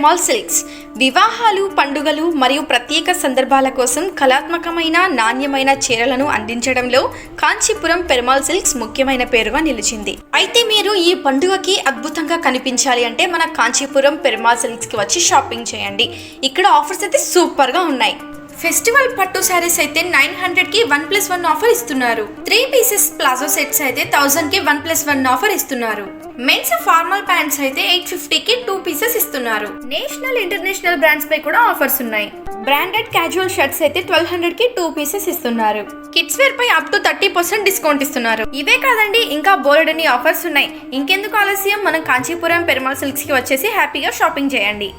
Perumal silks వివాహాలు, పండుగలు మరియు ప్రత్యేక సందర్భాల కోసం కళాత్మకమైన, నాణ్యమైన చీరలను అందించడంలో కాంచీపురం పెరుమాల్ సిల్క్స్ ముఖ్యమైన పేరుగా నిలిచింది. అయితే మీరు ఈ పండుగకి అద్భుతంగా కనిపించాలి అంటే మన కాంచీపురం పెరుమాల్ సిల్క్స్కి వచ్చి షాపింగ్ చేయండి. ఇక్కడ ఆఫర్స్ అయితే సూపర్గా ఉన్నాయి. ఫెస్టివల్ పట్టు శారీస్ అయితే 900కి 1+1 ఆఫర్ ఇస్తున్నారు. 3 పీసెస్ ప్లాజో సెట్స్ అయితే 1000కి 1+1 ఆఫర్ ఇస్తున్నారు. మెన్స్ ఫార్మల్ ప్యాంట్స్ అయితే 850కి 2 పీసెస్ ఇస్తున్నారు. నేషనల్, ఇంటర్నేషనల్ బ్రాండ్స్ పై కూడా ఆఫర్స్ ఉన్నాయి. బ్రాండెడ్ క్యాజువల్ షర్ట్స్ అయితే 1200కి 2 పీసెస్ ఇస్తున్నారు. కిడ్స్ వేర్ పై అప్ టు 30% డిస్కౌంట్ ఇస్తున్నారు. ఇవే కాదండి, ఇంకా బోలెడన్ని ఆఫర్స్ ఉన్నాయి. ఇంకెందుకు ఆలస్యం, మనం కాంచీపురం పెరుమాల్ సిల్క్స్ కి వచ్చేసి హ్యాపీగా షాపింగ్ చేయండి.